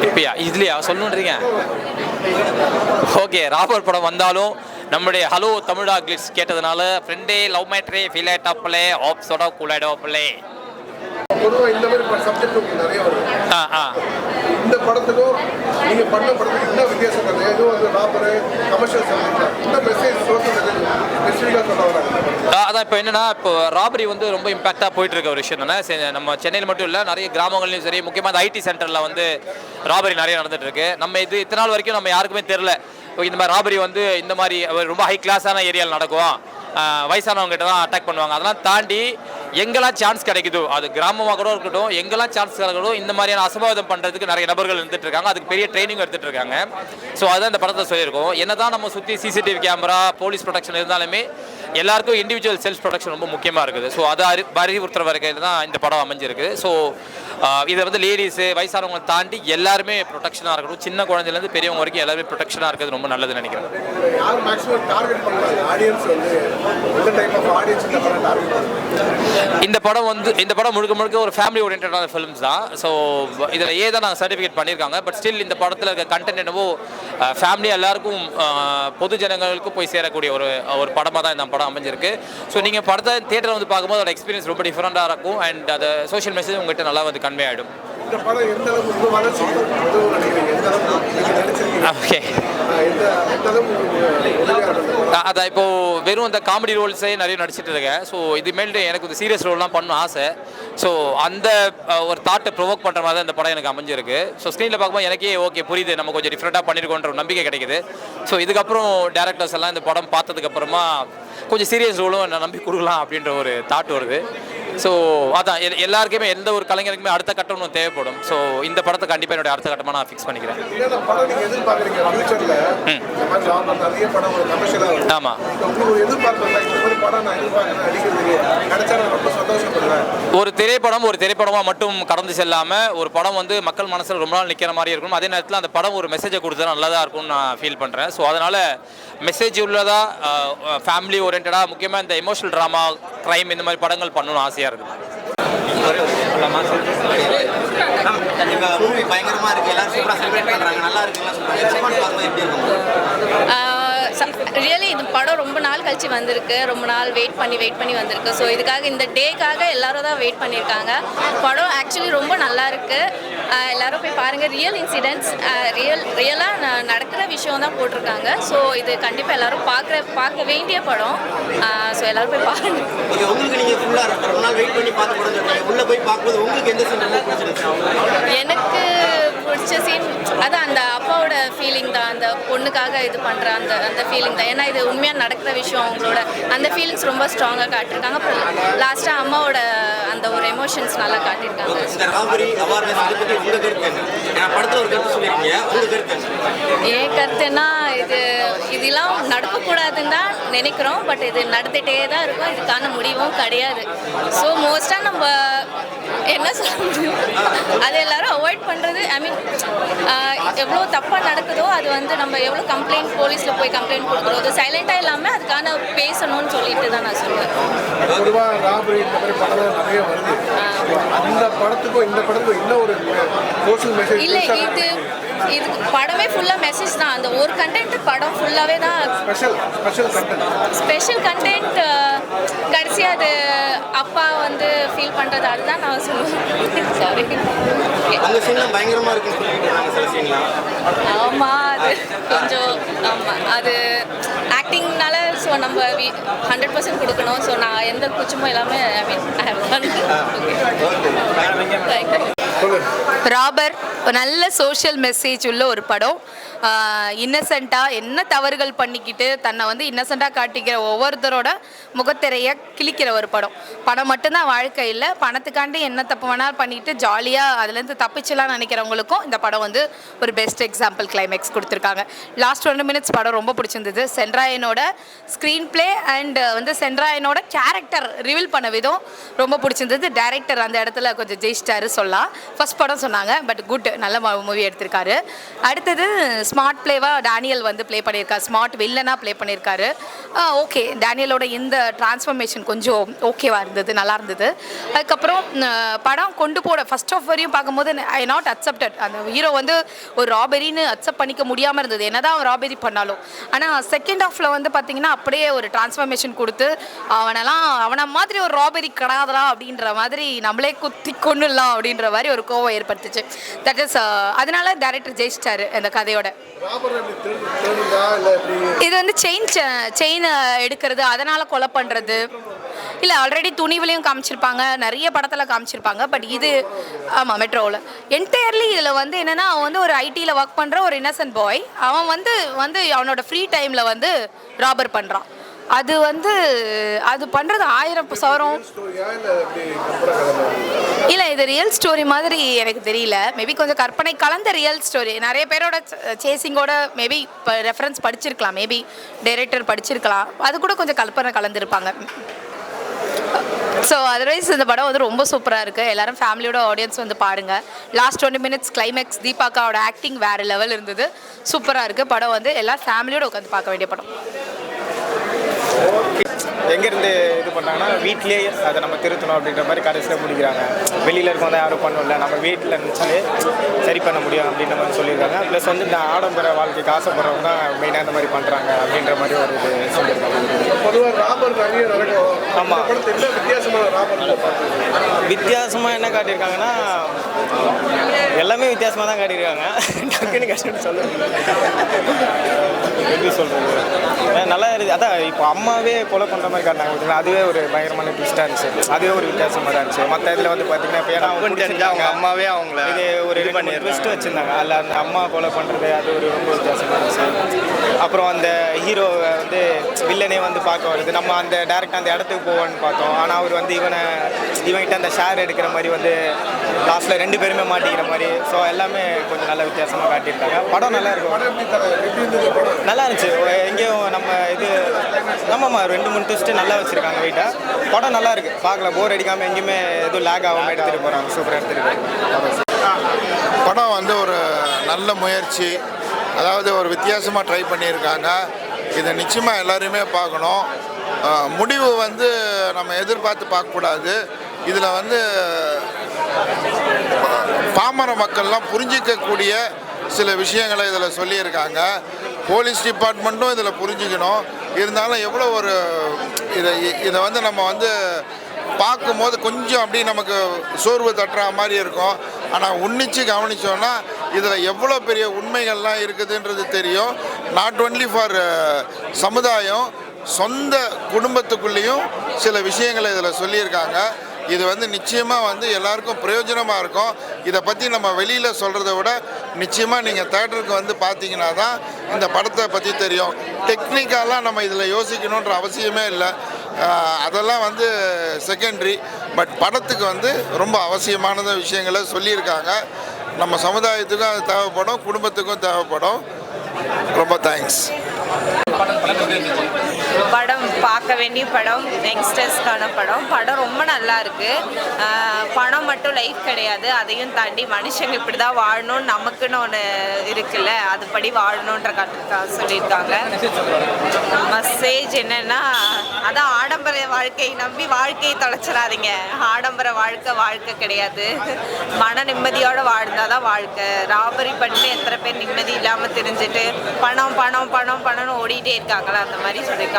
இப்பயா இதுலையா சொல்லணுன்றீங்க? Okay, ராபர் படம் வந்தாலும் நம்முடைய ஹலோ தமிழா கிளிட்ஸ் கேட்டதுனால ஃப்ரெண்டே லவ் மேட்ரே ஃபீல் ஆயிட்டாப்லே ஆப்ஸோட கூலாயிடாப்லே. பொதுவாக இந்த மாதிரி சப்ஜெக்ட் உங்களுக்கு நிறைய வருது. இந்த படத்துக்கும் நீங்க பண்ண படத்துக்கு என்ன வித்தியாசம் இருக்குது? எதுவும் வந்து ராபரு கமர்ஷியல் சப்ஜெக்ட் இந்த மெசேஜ் சோஷியல் மெசேஜ் ஸ்பெசிஃபிக்காக சொல்ல வராங்க. அதான் இப்போ என்னன்னா, இப்போ ராபரி வந்து ரொம்ப இம்பாக்டாக போயிட்டு இருக்க ஒரு விஷயம் தானே. நம்ம சென்னையில் மட்டும் இல்லை, நிறைய கிராமங்கள்லையும் சரி, முக்கியமாக அந்த ஐடி சென்டரில் வந்து ராபரி நிறைய நடந்துட்டு இருக்கு. நம்ம இது இத்தனை நாள் வரைக்கும் நம்ம யாருக்குமே தெரில இந்த மாதிரி ராபரி வந்து இந்த மாதிரி ரொம்ப ஹை கிளாஸான ஏரியாவில் நடக்கும், வயசானவங்ககிட்ட தான் அட்டாக் பண்ணுவாங்க. அதெல்லாம் தாண்டி எங்கெல்லாம் சான்ஸ் கிடைக்குதோ, அது கிராமமாக கூட இருக்கட்டும், எங்கெல்லாம் சான்ஸ் கிடைக்கணும் இந்த மாதிரியான அசம்பாவிதம் பண்ணுறதுக்கு நிறைய நபர்கள் இருந்துட்டு இருக்காங்க. அதுக்கு பெரிய ட்ரைனிங் எடுத்துட்டு இருக்காங்க. ஸோ அதுதான் இந்த படத்தை சொல்லியிருக்கோம். என்னதான் நம்ம சுற்றி சிசிடிவி கேமரா போலீஸ் ப்ரொடெக்ஷன் இருந்தாலுமே எல்லாருக்கும் இண்டிவிஜுவல் செல்ஃப் ப்ரொடெக்ஷன் ரொம்ப முக்கியமாக இருக்குது. ஸோ அதை அறிவுறுத்துற வரைக்கும் தான் இந்த படம் அமைஞ்சிருக்கு. ஸோ இதை வந்து லேடிஸு வயசானவங்களை தாண்டி எல்லாருமே ப்ரொடெக்ஷனாக இருக்கணும். சின்ன குழந்தைலேருந்து பெரியவங்க வரைக்கும் எல்லாருமே ப்ரொடெக்ஷனாக இருக்கிறது ரொம்ப நல்லதுன்னு நினைக்கிறேன். இந்த படம் முழுக்க முழுக்க ஒரு ஃபேமிலி ஓரியன்டான ஃபிலிம்ஸ் தான். ஸோ இதில் தான் நாங்கள் சர்டிஃபிகேட் பண்ணியிருக்காங்க. பட் ஸ்டில் இந்த படத்தில் இருக்க கண்டென்ட் என்னவோ ஃபேமிலி எல்லாருக்கும் பொது ஜனங்களுக்கும் போய் சேரக்கூடிய ஒரு படமாக தான் இந்த படம் அமைஞ்சிருக்கு. ஸோ நீங்கள் படத்தை தியேட்டரில் வந்து பார்க்கும்போது அதோட எக்ஸ்பீரியன்ஸ் ரொம்ப டிஃப்ரெண்ட்டாக இருக்கும். அண்ட் அது சோஷியல் மெசேஜ் உங்கள்கிட்ட நல்லா வந்து கன்வே ஆகிடும். ஓகே, அதான் இப்போ வெறும் அந்த காமெடி ரோல்ஸே நிறைய நடிச்சிட்டு இருக்கேன். ஸோ இதுமேல்ட்டு எனக்கு இந்த சீரியஸ் ரோல்லாம் பண்ணணும் ஆசை. ஸோ அந்த ஒரு தாட்டை ப்ரொவோக் பண்ணுற மாதிரி தான் இந்த படம் எனக்கு அமைஞ்சிருக்கு. ஸோ ஸ்க்ரீனில் பார்க்கும்போது எனக்கே ஓகே புரியுது, நம்ம கொஞ்சம் டிஃப்ரெண்ட்டாக பண்ணியிருக்கோன்ற ஒரு நம்பிக்கை கிடைக்குது. ஸோ இதுக்கப்புறம் டேரக்டர்ஸ் எல்லாம் இந்த படம் பார்த்ததுக்கப்புறமா கொஞ்சம் சீரியஸ் ரோலும் நான் நம்பி கொடுக்கலாம் அப்படின்ற ஒரு தாட் வருது. ஸோ அதான் எல்லாருக்குமே எந்த ஒரு கலைஞருக்குமே அடுத்த கட்டம் ஒன்று தேவைப்படும். ஸோ இந்த படத்தை கண்டிப்பாக என்னுடைய அடுத்த கட்டமாக நான் ஃபிக்ஸ் பண்ணிக்கிறேன். ஆமாம், ஒரு திரைப்படமாக மட்டும் கடந்து செல்லாமல் ஒரு படம் வந்து மக்கள் மனசில் ரொம்ப நாள் நிற்கிற மாதிரி இருக்கும். அதே நேரத்தில் அந்த படம் ஒரு மெசேஜை கொடுத்தா நல்லதாக இருக்கும்னு நான் ஃபீல் பண்ணுறேன். ஸோ அதனால் மெசேஜ் உள்ளதாக ஃபேமிலி ஓரியன்டாக முக்கியமாக இந்த எமோஷனல் ட்ராமா க்ரைம் இந்த மாதிரி படங்கள் பண்ணணும்னு ஆசையாக இருக்குது. பயங்கரமாக இருக்குது, எல்லாரும் சூப்பராக செலிப்ரேட் பண்ணுறாங்க, நல்லா இருக்குன்னு சொல்கிறாங்க. எப்படி இருக்கும்? ரியலி இந்த படம் ரொம்ப நாள் கழிச்சு வந்திருக்கு, ரொம்ப நாள் வெயிட் பண்ணி வந்திருக்கு. ஸோ இதுக்காக இந்த டேக்காக எல்லாரும் தான் வெயிட் பண்ணியிருக்காங்க. படம் ஆக்சுவலி ரொம்ப நல்லா இருக்கு. எல்லாரும் போய் பாருங்கள். ரியல் இன்சிடென்ட்ஸ் ரியலாக நடக்கிற விஷயம் தான் போட்டிருக்காங்க. ஸோ இது கண்டிப்பாக எல்லாரும் பார்க்க வேண்டிய படம். ஸோ எல்லாரும் போய் பாருங்கள். உங்களுக்கு நீங்கள் ஃபுல்லாக ரொம்ப நாள் வெயிட் பண்ணி பார்த்து படம் உள்ளே போய் பார்க்கும்போது உங்களுக்கு எந்த சீன் ரொம்ப பிடிச்சிருக்கு? எனக்கு பிடிச்ச சீன் அதான் அந்த அப்பாவோட ஃபீலிங் தான், அந்த பொண்ணுக்காக இது பண்ணுற அந்த ஃபீலிங் தான். ஏன்னா இது உண்மையாக நடக்கிற விஷயம். அவங்களோட அந்த ஃபீலிங்ஸ் ரொம்ப ஸ்ட்ராங்காக காட்டியிருக்காங்க. அப்புறம் லாஸ்ட்டாக அம்மாவோட அந்த ஒரு எமோஷன்ஸ் நல்லா காட்டியிருக்காங்க. என் கருத்துன்னா இதெல்லாம் நடக்கக்கூடாதுன்னு தான் நினைக்கிறோம். பட் இது நடந்துகிட்டே தான் இருக்கும், இதுக்கான முடிவும் கிடையாது. ஸோ மோஸ்ட்டாக நம்ம என்ன சொல்ல முடியும், அதை எல்லாரும் அவாய்ட் பண்ணுறது. ஐ மீன் எவ்வளோ தப்பாக நடக்குதோ அது வந்து நம்ம எவ்வளோ கம்ப்ளைண்ட் போலீஸில் போய் கம்ப்ளைண்ட் கொடுக்குறோம், அது சைலண்ட்டாக இல்லாமல் அதுக்கான பேசணும்னு சொல்லிட்டு தான் நான் சொல்லுவேன். இல்லை, இது படமே ஃபுல்லாக மெசேஜ் தான். அந்த ஒரு கண்டென்ட் படம் ஃபுல்லாகவே தான் ஸ்பெஷல் கண்டென்ட். கடைசியாக அது அப்பா வந்து ஃபீல் பண்ணுறது, அதுதான் நான் சொல்லுவேன். சாரி, ஆமாம் அது கொஞ்சம் ஆமாம் அது ஆக்டிங்னால. ஸோ நம்ம 100% கொடுக்கணும். ஸோ நான் எந்த குச்சமும் எல்லாமே ஐ மீன் ராபர் நல்ல சோஷியல் மெசேஜ் உள்ள ஒரு படம். இன்னசென்ட்டாக என்ன தவறுகள் பண்ணிக்கிட்டு தன்னை வந்து இன்னசென்ட்டாக காட்டிக்கிற ஒவ்வொருத்தரோட முகத்திரையை கிழிக்கிற ஒரு படம் மட்டும்தான் வாழ்க்கை இல்லை. பணத்துக்காண்டி என்ன தப்பு வேணாலும் பண்ணிக்கிட்டு ஜாலியாக அதுலேருந்து தப்பிச்சலாம் நினைக்கிறவங்களுக்கும் இந்த படம் வந்து ஒரு பெஸ்ட் எக்ஸாம்பிள். கிளைமேக்ஸ் கொடுத்துருக்காங்க. லாஸ்ட் 20 minutes படம் ரொம்ப பிடிச்சிருந்தது. சென்ட்ராயனோட ஸ்க்ரீன் பிளே அண்ட் வந்து சென்ட்ராயனோட கேரக்டர் ரிவீல் பண்ண விதம் ரொம்ப பிடிச்சிருந்தது. டைரக்டர் அந்த இடத்துல கொஞ்சம் ஜெயிச்சிட்டாரு சொல்லலாம். ஃபர்ஸ்ட் படம் சொன்னாங்க, பட் குட். நல்ல மூவி எடுத்திருக்காரு. அடுத்தது ஸ்மார்ட் பிளேவாக டேனியல் வந்து ப்ளே பண்ணியிருக்காரு, ஸ்மார்ட் வில்லனாக ப்ளே பண்ணியிருக்காரு. ஓகே, டேனியலோட இந்த டிரான்ஸ்ஃபர்மேஷன் கொஞ்சம் ஓகேவாக இருந்தது, நல்லா இருந்தது. அதுக்கப்புறம் படம் கொண்டு போட ஃபர்ஸ்ட் ஆஃப் வரையும் பார்க்கும்போது ஐ நாட் அக்செப்டட். அந்த ஹீரோ வந்து ஒரு ராபரின்னு அக்செப்ட் பண்ணிக்க முடியாமல் இருந்தது, என்னதான் அவன் ராபரி பண்ணாலும். ஆனால் செகண்ட் ஹாஃபில் வந்து பார்த்தீங்கன்னா அப்படியே ஒரு டிரான்ஸ்ஃபர்மேஷன் கொடுத்து அவனை மாதிரி ஒரு ராபரி கிடையாதுடா அப்படின்ற மாதிரி நம்மளே குத்தி கொண்டுலாம் அப்படின்ற மாதிரி ஒரு கோவம் ஏற்படுத்துச்சு. தட் இஸ் அதனால டைரக்டர் ஜெயிச்சிட்டாரு அந்த கதையோட. இது வந்து செயின் எடுக்கிறது, அதனால கொலை பண்ணுறது இல்லை, ஆல்ரெடி துணிவுலையும் காமிச்சிருப்பாங்க, நிறைய படத்தில் காமிச்சிருப்பாங்க. பட் இது ஆமாம் மெட்ரோவில் என்டையர்லி இதில் வந்து என்னென்னா, அவன் வந்து ஒரு ஐடியில் ஒர்க் பண்ணுற ஒரு இன்னசென்ட் பாய், அவன் வந்து அவனோட ஃப்ரீ டைமில் வந்து ராபர் பண்ணுறான். அது வந்து அது பண்ணுறது 1000 சவரம் இல்லை, இது ரியல் ஸ்டோரி மாதிரி எனக்கு தெரியல. மேபி கொஞ்சம் கற்பனை கலந்த ரியல் ஸ்டோரி. நிறைய பேரோட சேசிங்கோட மேபி இப்போ ரெஃபரன்ஸ் படிச்சிருக்கலாம், மேபி டைரக்டர் படிச்சிருக்கலாம், அது கூட கொஞ்சம் கற்பனை கலந்துருப்பாங்க. ஸோ அதர்வைஸ் இந்த படம் வந்து ரொம்ப சூப்பராக இருக்குது. எல்லோரும் ஃபேமிலியோட ஆடியன்ஸ் வந்து பாருங்கள். லாஸ்ட் 20 மினிட்ஸ் கிளைமேக்ஸ் தீபாக்காவோட ஆக்டிங் வேறு லெவல் இருந்தது, சூப்பராக இருக்குது. படம் வந்து எல்லாம் ஃபேமிலியோட உட்காந்து பார்க்க வேண்டிய படம். எங்கேருந்து இது பண்ணாங்கன்னா வீட்லேயே அதை நம்ம திருத்தணும் அப்படின்ற மாதிரி கடைசியில் முடிக்கிறாங்க. வெளியில் இருக்கவங்க தான் யாரும் பண்ணல, நம்ம வீட்டில் இருந்துச்சாலே சரி பண்ண முடியும் அப்படின்ற மாதிரி சொல்லியிருக்காங்க. ப்ளஸ் வந்து இந்த ஆடம்பர வாழ்க்கைக்கு ஆசைப்படுறவங்க தான் மெயினாக இந்த மாதிரி பண்ணுறாங்க அப்படின்ற மாதிரி ஒரு இது சொல்லியிருக்காங்க. பொதுவாக ராபர் நிறைய நடக்கும். ஆமாம், வித்தியாசமான ராபர் வித்தியாசமாக என்ன காட்டியிருக்காங்கன்னா எல்லாமே வித்தியாசமாக தான் காட்டியிருக்காங்க. டக்குன்னு கஷ்டம் சொல்ல எப்படி சொல்கிறது, நல்லா இருக்குது. அதான் இப்போ அம்மாவே கொலை பண்ணுற மாதிரி காட்டினாங்க பார்த்தீங்கன்னா, அதுவே ஒரு பயங்கரமான ட்விஸ்ட்டாக இருந்துச்சு, அதுவே ஒரு வித்தியாசமாக தான் இருந்துச்சு. மற்ற இதில் வந்து பார்த்தீங்கன்னா இப்போ ஏன்னா அவங்க அம்மாவே அவங்கள இது ஒரு ட்விஸ்ட் வச்சுருந்தாங்க, அதில் அந்த அம்மா கொலை பண்ணுறது அது ஒரு ரொம்ப வித்தியாசமாக இருந்துச்சு. அப்புறம் அந்த ஹீரோவை வந்து வில்லனே வந்து பார்க்க வருது, நம்ம அந்த டேரெக்டாக அந்த இடத்துக்கு போவோன்னு பார்த்தோம். ஆனால் அவர் வந்து இவன்கிட்ட அந்த ஷேர் எடுக்கிற மாதிரி வந்து லாஸ்ட்டில் 2 பேருமே மாட்டிக்கிற மாதிரி. ஸோ எல்லாமே கொஞ்சம் நல்ல வித்தியாசமாக காட்டியிருக்காங்க. படம் நல்லா இருக்கும், நல்லா இருந்துச்சு. எங்கேயும் நம்ம இது நம்மம்மா 2-3 ட்விஸ்ட்டு நல்லா வச்சுருக்காங்க வெயிட்டாக. படம் நல்லா இருக்குது, பார்க்கலாம், போர் அடிக்காமல் எங்கேயுமே எதுவும் லேக் ஆகாமல் எடுத்துகிட்டு போகிறாங்க, சூப்பராக எடுத்துகிட்டு போகிறாங்க. படம் வந்து ஒரு நல்ல முயற்சி, அதாவது ஒரு வித்தியாசமாக ட்ரை பண்ணியிருக்காங்க. இதை நிச்சயமாக எல்லாருமே பார்க்கணும். முடிவு வந்து நம்ம எதிர்பார்த்து பார்க்கக்கூடாது. இதில் வந்து பாமர மக்கள்லாம் புரிஞ்சிக்கக்கூடிய சில விஷயங்களை இதில் சொல்லியிருக்காங்க. போலீஸ் டிபார்ட்மெண்ட்டும் இதில் புரிஞ்சுக்கணும். இருந்தாலும் எவ்வளோ ஒரு இதை வந்து நம்ம வந்து பார்க்கும்போது கொஞ்சம் அப்படி நமக்கு சோர்வு தட்டுற மாதிரி இருக்கும். ஆனால் உன்னிச்சு கவனித்தோன்னா இதில் எவ்வளோ பெரிய உண்மைகள்லாம் இருக்குதுன்றது தெரியும். நாட் ஒன்லி ஃபார் சமுதாயம், சொந்த குடும்பத்துக்குள்ளேயும் சில விஷயங்களை இதில் சொல்லியிருக்காங்க. இது வந்து நிச்சயமாக வந்து எல்லாருக்கும் பிரயோஜனமாக இருக்கும். இதை பற்றி நம்ம வெளியில் சொல்கிறத விட நிச்சயமாக நீங்கள் தேட்டருக்கு வந்து பார்த்தீங்கன்னா தான் இந்த படத்தை பற்றி தெரியும். டெக்னிக்கலாக நம்ம இதில் யோசிக்கணுன்ற அவசியமே இல்லை, அதெல்லாம் வந்து செகண்டரி. பட் படத்துக்கு வந்து ரொம்ப அவசியமான விஷயங்களை சொல்லியிருக்காங்க. நம்ம சமுதாயத்துக்கும் அது தேவைப்படும், குடும்பத்துக்கும் தேவைப்படும். ரொம்ப தேங்க்ஸ். படம் பார்க்க வேண்டிய படம், யங்ஸ்டர்ஸ்க்கான படம். படம் ரொம்ப நல்லா இருக்கு. பணம் மட்டும் லைஃப் கிடையாது, அதையும் தாண்டி மனுஷங்க இப்படி தான் வாழணும்னு நமக்குன்னு ஒன்று இருக்குல்ல, அதுபடி வாழணுன்ற சொல்லியிருக்காங்க. மெசேஜ் என்னன்னா, அதான் ஆடம்பர வாழ்க்கையை நம்பி வாழ்க்கையை தொலைச்சிடாதீங்க. ஆடம்பர வாழ்க்கை கிடையாது, மன நிம்மதியோடு வாழ்ந்தாதான் வாழ்க்கை. ராபரி பண்ணிட்டு எத்தனை பேர் நிம்மதி இல்லாமல் தெரிஞ்சுட்டு பணம் பணம் பணம் பணம்னு ஓடிட்டே இருக்காங்களா, அந்த மாதிரி சொல்லியிருக்காங்க.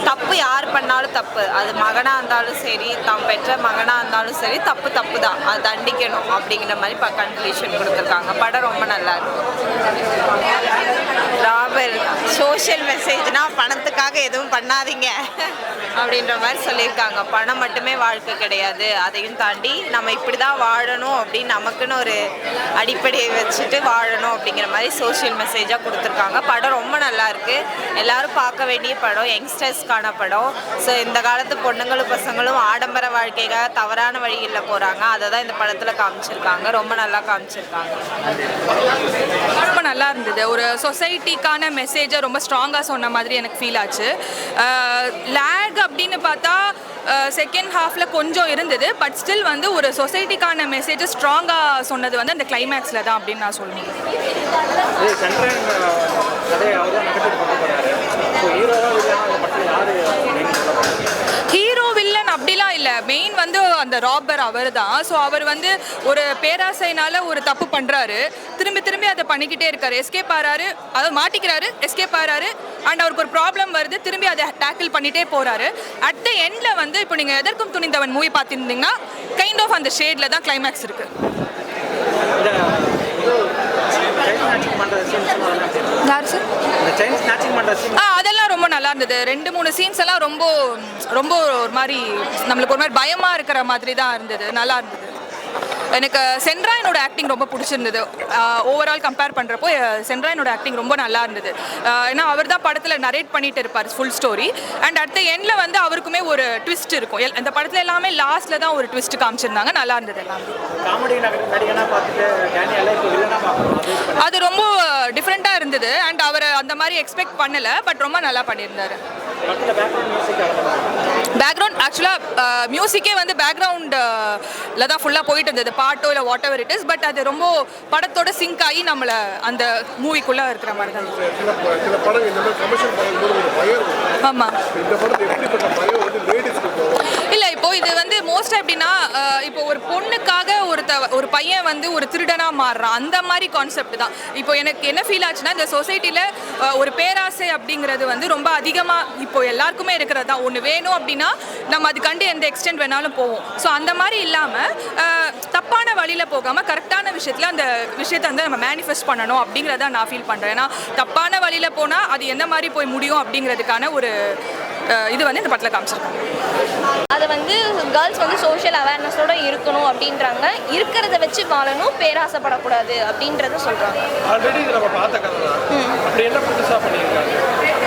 தப்பு யார் பண்ணாலும் தப்பு, அது மகனாக இருந்தாலும் சரி, தாம் பெற்ற மகனாக இருந்தாலும் சரி, தப்பு தான், அது தண்டிக்கணும் அப்படிங்கிற மாதிரி கன்க்ளூஷன் கொடுத்துருக்காங்க. படம் ரொம்ப நல்லா இருக்கும். ராபர் சோஷியல் மெசேஜ்னா பணத்துக்காக எதுவும் பண்ணாதீங்க அப்படின்ற மாதிரி சொல்லியிருக்காங்க. பணம் மட்டுமே வாழ்க்கை கிடையாது, அதையும் தாண்டி நம்ம இப்படி தான் வாழணும் அப்படின்னு நமக்குன்னு ஒரு அடிப்படையை வச்சுட்டு வாழணும் அப்படிங்கிற மாதிரி சோஷியல் மெசேஜாக கொடுத்துருக்காங்க. படம் ரொம்ப நல்லா இருக்குது, எல்லாரும் பார்க்க வேண்டிய படம், யங்ஸ்டர்ஸ்க்கான படம். ஸோ இந்த காலத்து பொண்ணுங்களும் பசங்களும் ஆடம்பர வாழ்க்கைக்காக தவறான வழிகளில் போகிறாங்க, அதை தான் இந்த படத்தில் காமிச்சிருக்காங்க. ரொம்ப நல்லா காமிச்சிருக்காங்க. ரொம்ப நல்லா இருந்தது. ஒரு சொசைட்டி சொசைட்டிக்கான மெசேஜை ரொம்ப ஸ்ட்ராங்காக சொன்ன மாதிரி எனக்கு ஃபீல் ஆச்சு. லேக் அப்படின்னு பார்த்தா செகண்ட் ஹாஃபில் கொஞ்சம் இருந்தது, பட் ஸ்டில் வந்து ஒரு சொசைட்டிக்கான மெசேஜை ஸ்ட்ராங்காக சொன்னது வந்து அந்த கிளைமேக்ஸில் தான் அப்படின்னு நான் சொல்லுவேன். ஹீரோ வில்லன் அப்படிலாம் இல்லை, மெயின் வந்து அந்த ராபர் அவர் தான். ஸோ அவர் வந்து ஒரு பேராசைனால ஒரு தப்பு பண்ணுறாரு, திரும்பி திரும்பி அதை பண்ணிக்கிட்டே இருக்காரு, எஸ்கேப் ஆகிறாரு, அதை மாட்டிக்கிறாரு, எஸ்கேப் ஆகிறாரு, அண்ட் அவருக்கு ஒரு ப்ராப்ளம் வருது, திரும்பி அதை டேக்கிள் பண்ணிகிட்டே போகிறாரு. அட் த எண்டில் வந்து இப்போ நீங்கள் எதற்கும் துணிந்தவன் மூவி பார்த்துருந்தீங்கன்னா கைண்ட் ஆஃப் அந்த ஷேடில் தான் கிளைமேக்ஸ் இருக்குது. அதெல்லாம் ரொம்ப நல்லா இருந்தது. 2-3 சீன்ஸ் எல்லாம் ரொம்ப ரொம்ப ஒரு மாதிரி நம்மளுக்கு ஒரு மாதிரி பயமாக இருக்கிற மாதிரி தான் இருந்தது, நல்லா இருந்தது. எனக்கு சென்ட்ராயனோட ஆக்டிங் ரொம்ப பிடிச்சிருந்தது. ஓவரால் கம்பேர் பண்ணுறப்போ சென்ட்ராயனோட ஆக்டிங் ரொம்ப நல்லா இருந்தது. ஏன்னா அவர் தான் படத்தில் நரேட் பண்ணிட்டு இருப்பார் full story, and at the எண்டில் வந்து அவருக்குமே ஒரு ட்விஸ்ட் இருக்கும். இந்த படத்தில் எல்லாமே லாஸ்ட்டில் தான் ஒரு ட்விஸ்ட் காமிச்சிருந்தாங்க, நல்லா இருந்தது எல்லாமே. அது ரொம்ப டிஃப்ரெண்ட்டாக இருந்தது, அண்ட் அவர் அந்த மாதிரி எக்ஸ்பெக்ட் பண்ணலை, பட் ரொம்ப நல்லா பண்ணியிருந்தார். பேக்ரவுண்ட் ஆக்சுவலாக மியூசிக்கே வந்து பேக்ரவுண்டில் தான் ஃபுல்லாக போயிட்டு இருந்தது, பாட்டோ இல்லை what ever it is, but அது ரொம்ப படத்தோட சிங்க் ஆகி நம்மளை அந்த மூவிக்குள்ளே இருக்கிற மாதிரி தான். ஆமாம். இல்லை, இப்போ இது வந்து மோஸ்ட்டாக எப்படின்னா, இப்போ ஒரு பொண்ணுக்காக ஒரு பையன் வந்து ஒரு திருடனாக மாறுறான், அந்த மாதிரி கான்செப்ட் தான். இப்போ எனக்கு என்ன ஃபீல் ஆச்சுன்னா, இந்த சொசைட்டியில் ஒரு பேராசை அப்படிங்கிறது வந்து ரொம்ப அதிகமாக இப்போ எல்லாருக்குமே இருக்கிறது தான். ஒன்று வேணும் அப்படின்னா நம்ம அதுக்காண்டி எந்த எக்ஸ்டென்ட் வேணாலும் போவோம். ஸோ அந்த மாதிரி இல்லாமல் தப்பான வழியில் போகாமல் கரெக்டான விஷயத்தில் அந்த விஷயத்தை வந்து நம்ம மேனிஃபெஸ்ட் பண்ணணும் அப்படிங்கிறத நான் ஃபீல் பண்ணுறேன். ஏன்னா தப்பான வழியில் போனால் அது எந்த மாதிரி போய் முடியும் அப்படிங்கிறதுக்கான ஒரு இது வந்து இந்த படத்தில் காமிச்சிருக்காங்க. அதை வந்து கேர்ள்ஸ் வந்து சோஷியல் அவேர்னஸோடு இருக்கணும் அப்படின்றாங்க, இருக்கிறத வச்சு வாழணும், பேராசைப்படக்கூடாது அப்படின்றத சொல்கிறாங்க.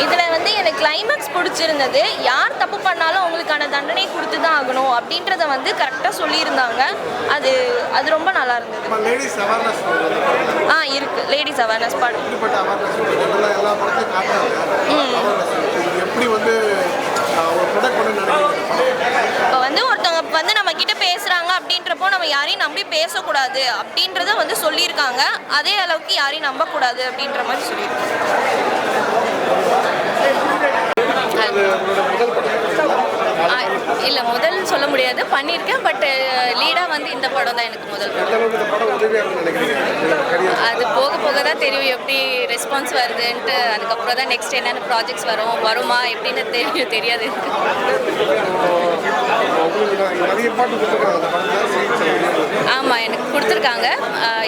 இதில் வந்து எனக்கு கிளைமேக்ஸ் பிடிச்சிருந்தது. யார் தப்பு பண்ணாலும் அவங்களுக்கான தண்டனை கொடுத்து தான் ஆகணும் அப்படின்றத வந்து கரெக்டாக சொல்லியிருந்தாங்க. அது அது ரொம்ப நல்லா இருந்தது. இருக்கு லேடிஸ் அவேர்னஸ் படம். இப்போ வந்து ஒருத்தவங்க வந்து நம்ம கிட்ட பேசுறாங்க அப்படின்றப்போ நம்ம யாரையும் நம்பி பேசக்கூடாது அப்படின்றத வந்து சொல்லியிருக்காங்க. அதே அளவுக்கு யாரையும் நம்பக்கூடாது அப்படின்ற மாதிரி சொல்லியிருக்காங்க. இல்லை, முதல் சொல்ல முடியாது, பண்ணியிருக்கேன், பட் லீடாக வந்து இந்த படம் தான் எனக்கு முதல் படம். அது போக போக தான் தெரியும் எப்படி ரெஸ்பான்ஸ் வருதுன்ட்டு. அதுக்கப்புறம் தான் நெக்ஸ்ட் என்னென்ன ப்ராஜெக்ட்ஸ் வருமா எப்படின்னு தெரியாது. ஆமாம், எனக்கு கொடுத்துருக்காங்க.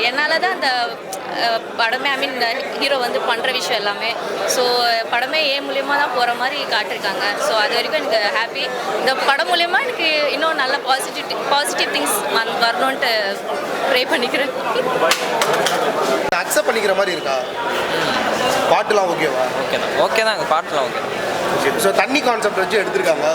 என்னால் தான் அந்த படமே ஹீரோ வந்து பண்ணுற விஷயம் எல்லாமே. ஸோ படமே மூலியமாக தான் போகிற மாதிரி காட்டிருக்காங்க. ஸோ அது வரைக்கும் எனக்கு ஹாப்பி. இந்த படம் மூலயமா எனக்கு இன்னும் நல்ல பாசிட்டிவ் திங்ஸ் வரணுன்ட்டு ப்ரே பண்ணிக்கிறேன். அக்செப்ட் பண்ணிக்கிற மாதிரி இருக்கா? பாட்டுலாம் ஓகேவா? ஓகே தான், பாட்டுலாம் ஓகே. ஸோ தண்ணி கான்செப்ட் வச்சு எடுத்திருக்காங்க.